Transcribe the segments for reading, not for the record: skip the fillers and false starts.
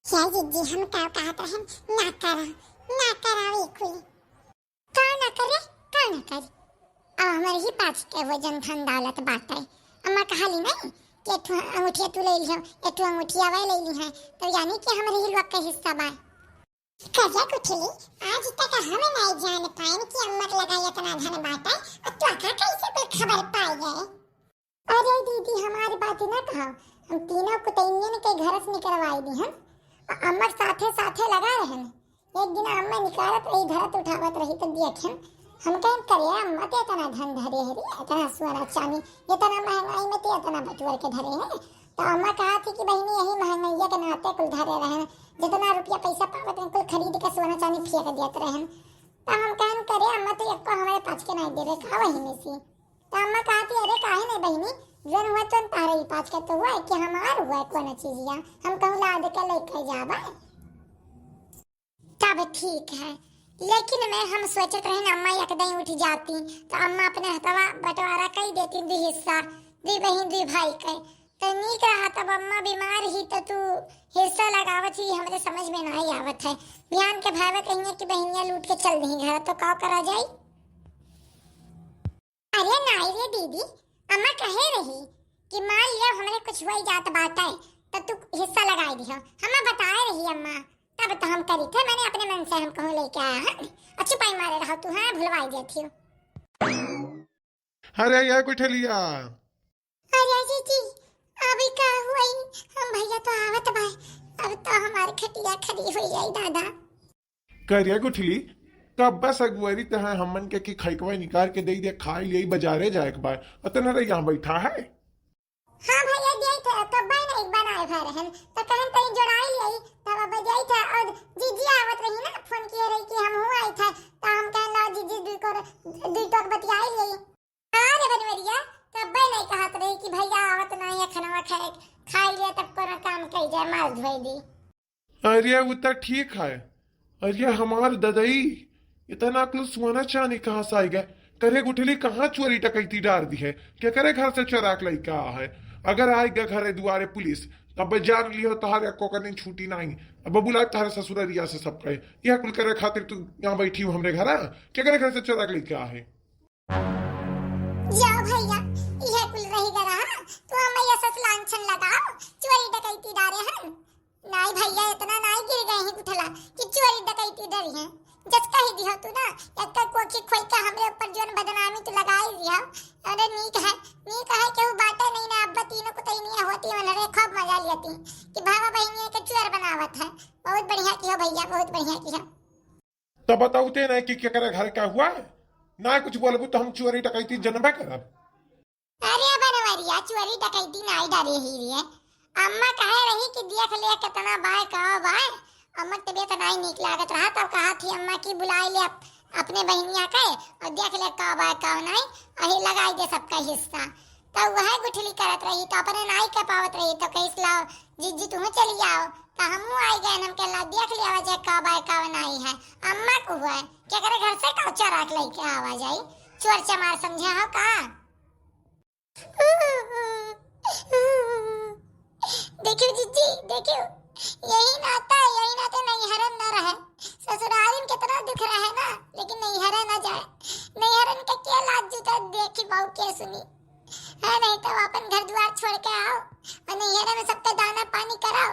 क्या जिज्जी हम क्या कहते हैं ना करा वेखुई का ना करे का ना करे अब हमारे ही पास के वजन धन दौलत बाटे अम्मा कहाली नहीं कि एठो अंगूठिया तू ले लियो एठो अंगूठिया वे ले ली है तो यानी कि हमारे ही लोग का हिस्सा बा कजा कुठली आज तक हमें नहीं जान पाए कि अम्मा के लगा इतना धन बाटे और तो का कैसे कोई खबर पाई गए। अरे दीदी हमारी बात ना कहो हम तीनों को तैयार के घर से निकलवाई दी हम अम्मा साथे साथे लगा रहन एक दिन अम्मा निकारत रही धरत उठावत रही तो देखें हम कहें करे अम्मा ते इतना धन धरे हरी इतना सोना चांदी इतना महंगाई में ते इतना बटुआ के धरे हैं तो अम्मा कहा थी कि बहनी यही महंगाई के नाते कुल धरे रहन जितना रुपया पैसा पावत हैं कुल खरीद के सोना चांदी फेंक देते रहन तो हम कहें करे अम्मा तो एक को हमारे पास के नहीं दे रहे खा वही में से तो अम्मा कहा थी अरे काहे नहीं बहनी जन हुआ तो तारे ही पाँच का तो हुआ है कि हमार हुआ है कौन चीजिया हम कहूँ लाद के लेकर जाबा तब ठीक है लेकिन मैं हम सोचते रहे अम्मा एकदम उठ जाती तो अम्मा अपने हथवा बंटवारा कर देती दो हिस्सा दो बहन दो भाई के तो नीक रहा तब अम्मा बीमार ही तो तू हिस्सा लगावत ही हमारे समझ में नहीं आवत है बिहान के भाई कहिए कि बहनिया लूट के चल दी घर तो का करा जाए। अरे नहीं रे दीदी अम्मा कहे रही कि मान लिया हमारे कुछ हुआ जात बात है तो तू हिस्सा लगाई दियो हमें बताए रही अम्मा तब तो हम करी थे मैंने अपने मन से हम कहूँ लेके आया है अच्छी पाई मारे रहा तू हाँ भुलवाई देती हो। अरे यार कुठलिया अरे जी अभी का हुआ हम भैया तो आवत भाई अब तो हमारी खटिया खड़ी हुई है दादा करिया कुठली कब बस अगुवरी तह हमन के की खैकवा निकाल के दे दे खाई ले बाजारे जाए के बाद अतना रे यहाँ बैठा है। हाँ भैया दे था तब भाई ने एक बनाए भर रहन तो कहन तई जोड़ाई ले तब अब जाई था और जीजी आवत रही ना फोन किए रही कि हम हुआ आई था तो हम कहन ला जीजी दुई टोक बतियाई ले अरे बनवरिया तब भाई ने कहा रही कि भैया आवत नहीं है खाना खाई ले तब कोनो काम कई जाए माल धोई दी। अरे वो तो ठीक है अरे हमार ददई इतना कुल सोना चांदी कहाँ से आई गए करे गुठली कहाँ चोरी टकैती डाल दी है क्या करे घर से चोरा के लइका है अगर आएगा घरे दुआरे पुलिस तब जान लियो तहारे को करने छूटी नहीं अब बुला तारे ससुररिया से सब कहे यह कुल करे खातिर तू यहाँ बैठी हूँ हमरे घर क्या करे घर से चोरा के लइका है। जाओ भैया यह कुल रही गरा तू हमें ये सस लांछन लगाओ चोरी डकैती डारे हैं नहीं भैया इतना नहीं गिर गए हैं उठला कि चोरी डकैती डरी है जस कही दियो तू ना एक कोकी खोई का हमरे ऊपर जोन बदनामी तू लगाई दिया अरे नीक है कि वो बाटे नहीं ना अब तीनों को तैनिया होती मनरे खूब मजा लेती कि भावा बहनियों के चोर बनावत है बहुत बढ़िया किया भैया बहुत बढ़िया किया। तो बताऊते ना कि क्या करे घर का हुआ ना कुछ बोलबू तो हम चोरी टकैती जनबे करब। अरे बनवरिया चोरी डकैती नहीं डाली ही है अम्मा कहे रही कि देख ले कितना बाय कहो बाय अम्मा तबीयत नहीं नीक लागत रहा तब कहा थी अम्मा की बुलाई ले अपने बहनिया के और देख ले का बाय का नहीं अही लगाई दे सबका हिस्सा तो वह गुठली करत रही तो अपने नहीं के पावत रही तो कहिस लाओ जीजी तुम चली आओ तो हम आई गए हम के ला देख लिया वजह का बाय का नहीं है अम्मा को हुआ क्या करे घर से कौचा रख ले के आवाज आई चोर चमार समझा हो का। देखियो जीजी देखियो यही नाते नहीं हरन न रहे ससुराल में कितना दुख रहे ना लेकिन नहीं हरन न जाए नहीं हरन के क्या लाज जूता देखी बहु के सुनी है नहीं तो अपन घर द्वार छोड़ के आओ और नहीं हरन में सबका दाना पानी कराओ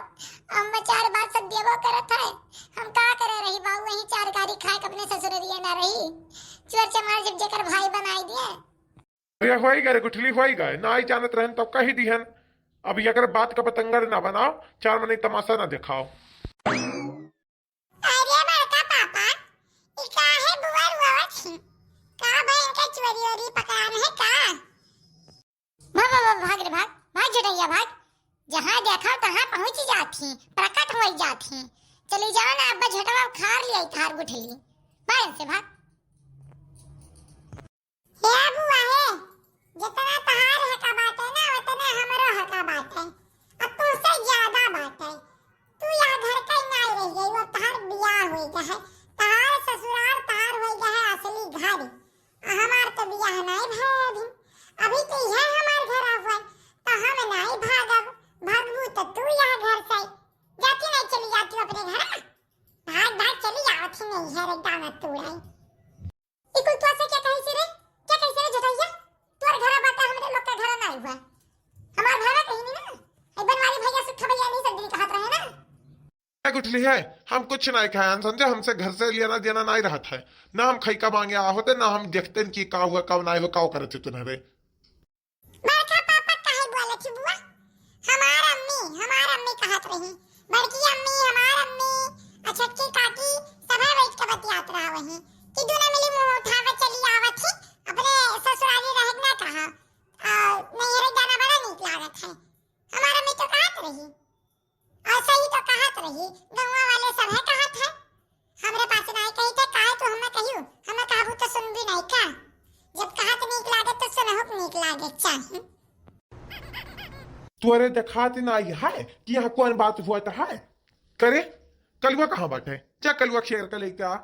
अम्मा 4 बार सब देवो करत है हम का करे रही बाबू वही 4 गाड़ी खाए अपने ससुररिया ना रही चोर चमार जब जेकर भाई बनाई दिए अरे होई गए गुठली होई गए ना आई जानत रहन तो कही दिहन अब अगर बात का पतंगर ना बनाओ 4 महीने तमाशा ना दिखाओ। अरे बड़का पापा ई काहे बुआर हुआवत छी का भाई इनका चोरी वोरी पकान है का भाग रे भाग जटैया भाग जहां देखा तहां पहुंच जाती प्रकट हो जाती चली जाओ ना अब्बा झटवा खार लिया थार गुठली बाहर से भाग या बुआ है जितना तहार है का बात है ना उतना हमरो है का बात है अब तो उससे ज्यादा बात है तू या घर का नहीं रह गई वो तहार बियाह हो गया है तहार ससुराल तहार हो गया है असली घर हमार तो बियाह नहीं भाई अभी तो यह हमार घर हुआ तो हम नहीं भागब भागबू तो तू यहाँ घर से जाती नहीं चली जाती अपने घर भाग भाग चली आवत ही नहीं है रे दाना तोड़ाई इकुल तो से क्या कहि से रे जटैया तोर घर बाटा हमरे लोग का घर ना हुआ हमार घर कहीं नहीं ना ए बनवारी भैया सुट्ठा भैया नहीं सदी कहत रहे ना क्या गुठली है? हम कुछ नहीं खाए समझे, हमसे घर से लेना देना नहीं रहा था ना, हम खई का मांगे आ होते ना हम देखते कि का हुआ का नहीं हुआ का करते तुम्हारे। बड़का पापा काहे बोले थी बुआ हमार अम्मी कहत रही बड़की अम्मी हमार अम्मी अछक्की काकी सभा बैठ के बतियात रहा वही कि दोनों मिली मुंह उठावे चली आवत थी अपने ससुराली रह ना कहा नैहरे जाना बड़ा नीक लागत है हमार अम्मी तो कहत रही और सही तो कहत रही गौवा वाले सब है कहत है हमरे पास नहीं कही थे काहे तो हमें कहियो हमें कहबू तो सुन भी नहीं का जब कहत नीक लागे तो सुनहुक नीक लागे चाहिए तुअरे दिखाते ना आई है कि यहाँ कौन बात हुआ था है करे कलुआ कहाँ बात है क्या कलुआ शेर का लेके आ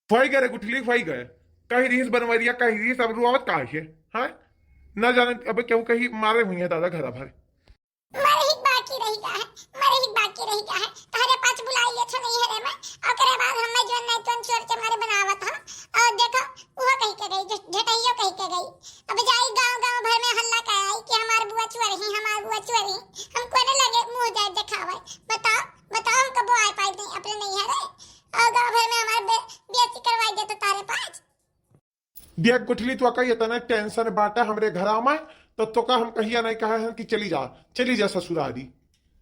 वही गए गुठली वही गए कहीं रीस बनवरिया कहीं रीस अब रुआवत कहा है हाँ न जाने अब क्यों कहीं मारे हुई है दादा घर भर मरे ही बाकी रही का है तारे पांच बुलाई अच्छा नहीं है रे मैं और करे बाद हम जो नहीं तो चोर के मारे बनावत हम और देखो वो कहीं के गई झटैयो कहीं के गई अब जाई गांव भर में हल्ला का आई कि हमार बुआ चोरी हम कोने लगे मुंह जाए दिखावे बताओ हम कब आए पाई नहीं अपने नहीं है रे और गांव भर में हमार बेइज्जती करवाई दे तो तारे पांच देख गुठली तो कही इतना टेंशन बाटा हमरे घर में तो का हम कहिया नहीं कहा है कि चली जा ससुरारी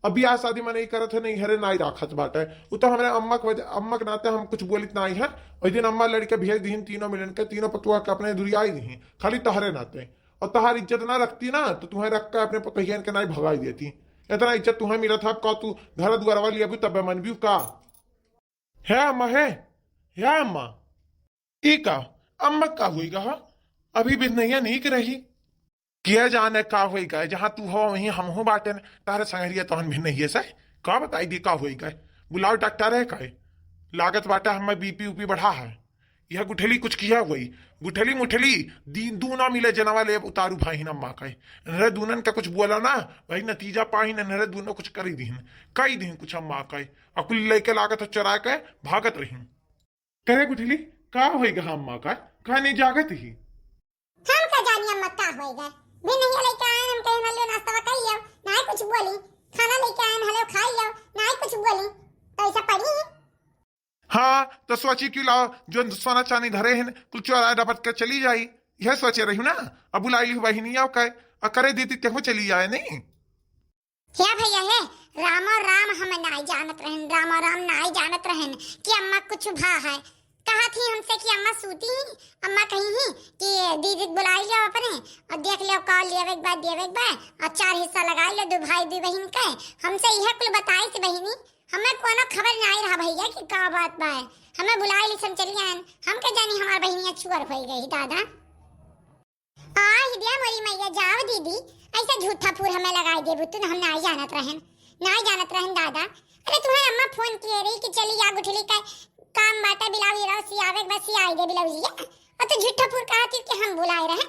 अभी आज शादी में नहीं करत है नहीं हरे नहीं राखत बाटा वो तो हमारे अम्मा के नाते हम कुछ बोलित नहीं है उस दिन अम्मा लड़के भेज दी तीनों मिलन के तीनों पतुआ के अपने दुरियाई दी खाली तहरे नाते और तहार इज्जत ना रखती ना तो तुम्हें रख कर अपने पतहियन के नहीं भगाई देती इतना इज्जत तुम्हें मिला था का तू घर दुआर वाली अभी तब मन भी का है अम्मा है अम्मा ई का अम्मा का हुई गा अभी भी नहीं रही किया जाने का हुई गए जहां तू हो वहीं हम हो बाटे तारे संगरिया तो भी नहीं है सही का बताई दी का हुई गए बुलाओ डॉक्टर है का लागत बाटा हमें बीपी उपी बढ़ा है यह गुठली कुछ किया हुई गुठली मुठली दू ना मिले जना वाले उतारू भाई अम्मा का नरे दूनन का कुछ बोला ना वही नतीजा पाही नरे दूनो कुछ करी दीन कई दिन कुछ अम्मा का अकुल लेके लागत चरा के भागत रही करे गुठली का होएगा अम्मा का नहीं जागत ही हम का जानी अम्मा का होएगा भी नहीं लेके आए हम कहीं हल्लो नाश्ता कर लियो ना कुछ बोली खाना लेके आए हल्लो खा लियो ना कुछ बोली तो ऐसा पड़ी हाँ तो सोची क्यों लाओ जो सोना चांदी धरे हैं कुल चोरा डपट कर चली जाई यह सोचे रही ना अब बुलाई बहिनी आओ कहे करे दीदी तेहो चली जाए नहीं क्या भैया है राम और राम हम नहीं जानत रहन राम और राम नहीं जानत रहन कि अम्मा कुछ भा है कहा थी हमसे कि अम्मा सूती ही अम्मा कही ही कि दीदी बुलाई लो अपने और देख लो कॉल लेवे एक बार और 4 हिस्सा लगा लो 2 भाई 2 बहन के हमसे यह कुल बताई थी बहिनी हमें कोनो खबर नहीं रहा भैया कि का बात बा हमें बुलाई लिसन चली आन हम के जानी हमार बहनिया छुअर हो गई दादा आ हिदिया मोरी मैया जाओ दीदी ऐसा झूठा फूल हमें लगाई देबू तू हम नहीं जानत रहन दादा अरे तुम्हारी अम्मा फोन किए रही कि चली आ गुठली का काम बाटा बिलावी रहो सियावे बस आई दे बिलाविया और तो झूठा फूल कहा थी कि हम बुलाए रहे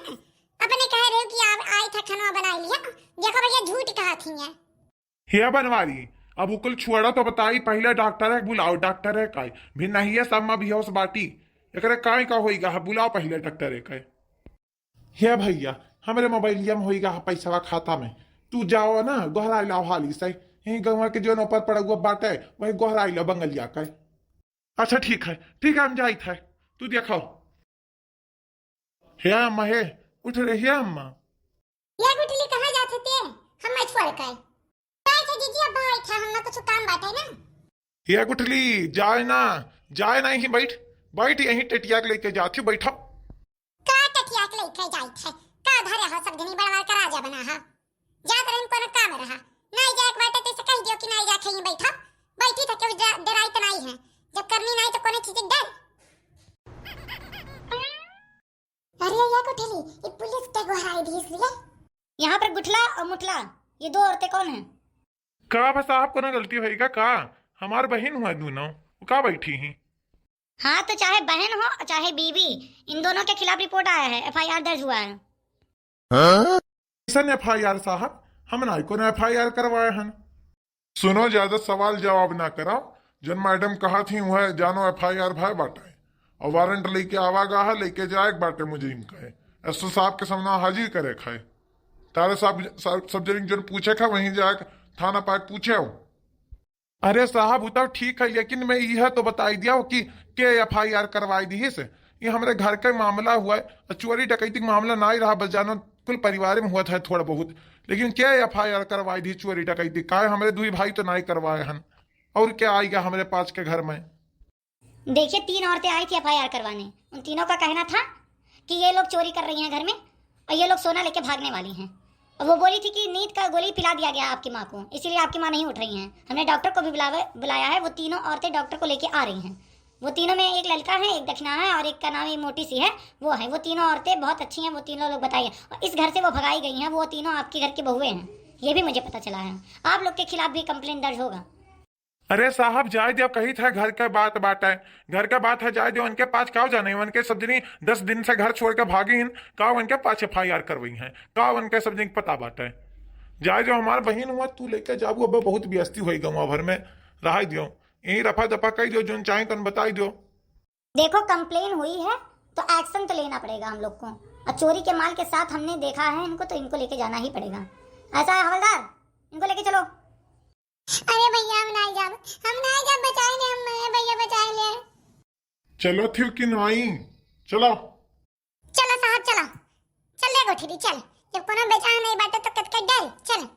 अपने कह रहे हो कि आप आई था खाना बना लिया देखो भैया झूठ कहा थी है बनवारी अब उकुल छुड़ा तो बताई पहले डॉक्टर है बुलाओ डॉक्टर है काय भी नहीं है सब में भी होश बाटी एकरे काय का होईगा बुलाओ पहले डॉक्टर है काय हे भैया हमारे मोबाइलिया में होईगा पैसा खाता में तू जाओ ना गोहरा ला हाली सही यही गवा के जो ऊपर पड़ा हुआ बाटे वही गोहरा ला बंगलिया का अच्छा ठीक है हम जाई था तू देखो हे अम्मा है उठ रही है अम्मा ये गुटली कहाँ जाते थे हम मैं छोड़ के काय थे दीदी अब भाई था हम कुछ काम बाटे ना ये गुठली जाए ना ही बैठ यहीं टेटिया के लेके जाती बैठो का टेटिया के लेके जाई थे का धरे हो सब धनी बड़वा का राजा बना हा जात रही कोनो काम रहा नहीं जाए बाटे तो कह दियो कि नहीं जाके यहीं बैठी था क्यों डराई तो नहीं है जब करनी नहीं तो कोने चीज डर अरे ये गुठली ये पुलिस के गुहाई दी इसलिए यहाँ पर गुठला और मुठला ये 2 औरतें कौन हैं? का बस आपको ना गलती होएगा का हमार बहन हुआ दोनों का बैठी ही हाँ तो चाहे बहन हो चाहे बीवी इन दोनों के खिलाफ रिपोर्ट आया है FIR दर्ज हुआ है कैसन FIR साहब, हम ना को FIR करवाए हन। सुनो, ज्यादा सवाल जवाब ना कराओ। जन मैडम कहा थी वह जानो FIR भाई बाटे और वारंट लेके आवागा है, लेके जाए बाटे मुजरिम कहे एसओ साहब के सामने हाजिर करे खाए। तारे साहब सब जन पूछे खा वहीं जाके थाना पाक पूछे हो। अरे साहब वो तो ठीक है, लेकिन मैं यह तो बताई दिया हो कि के FIR करवाई दी से। ये हमारे घर का मामला हुआ है, चोरी डकैती का मामला ना ही रहा, बस जानो कुल परिवार में हुआ था थोड़ा बहुत, लेकिन क्या FIR करवाई दी चोरी डकैती का? हमारे दुई भाई तो नहीं करवाए हन, और क्या आएगा हमारे पास के घर में। देखिए 3 औरतें आई थी FIR करवाने। उन तीनों का कहना था कि ये लोग चोरी कर रही हैं घर में और ये लोग सोना लेके भागने वाली हैं। और वो बोली थी कि नींद का गोली पिला दिया गया आपकी माँ को, इसीलिए आपकी माँ नहीं उठ रही हैं। हमने डॉक्टर को भी बुलाया है। वो तीनों औरतें डॉक्टर को लेके आ रही हैं। वो तीनों में एक लड़का है, एक दक्षिणा है और एक का नाम एक मोटी सी है, वो है। वो तीनों औरतें बहुत अच्छी हैं, वो तीनों लोग बताइए। और इस घर से वो भगाई गई हैं। वो तीनों आपके घर के बहुएं हैं, ये भी मुझे पता चला है। आप लोग के खिलाफ भी कंप्लेन दर्ज होगा। अरे साहब जाए दो, कही था घर का बात है, घर का बात है, जाए दो। उनके पास काव जाने, उनके सब जनी 10 दिन से घर छोड़ के भागी हैं, का उनके पास FIR करवाई है, का उनके सब जन पता बात है। जाए जो हमार बहन हुआ तू लेके जाबू, अब बहुत व्यस्ती हो गाँव भर में रहा दियो, यही रफा दफा कही दो, जो चाहे कन बताई दो। देखो कंप्लेन हुई है तो एक्शन तो लेना पड़ेगा हम लोग को। और चोरी के माल के साथ हमने देखा है इनको, तो इनको लेके जाना ही पड़ेगा। ऐसा है हवलदार, इनको लेके चलो। अरे भैया हम नहीं जा बचाए ने, हम भैया बचाए ले। चलो थिव कि नहीं, चलो चलो साहब चलो, चल ले गोठरी चल, जब कोनो बेचान नहीं बाटे तो कत डर चल।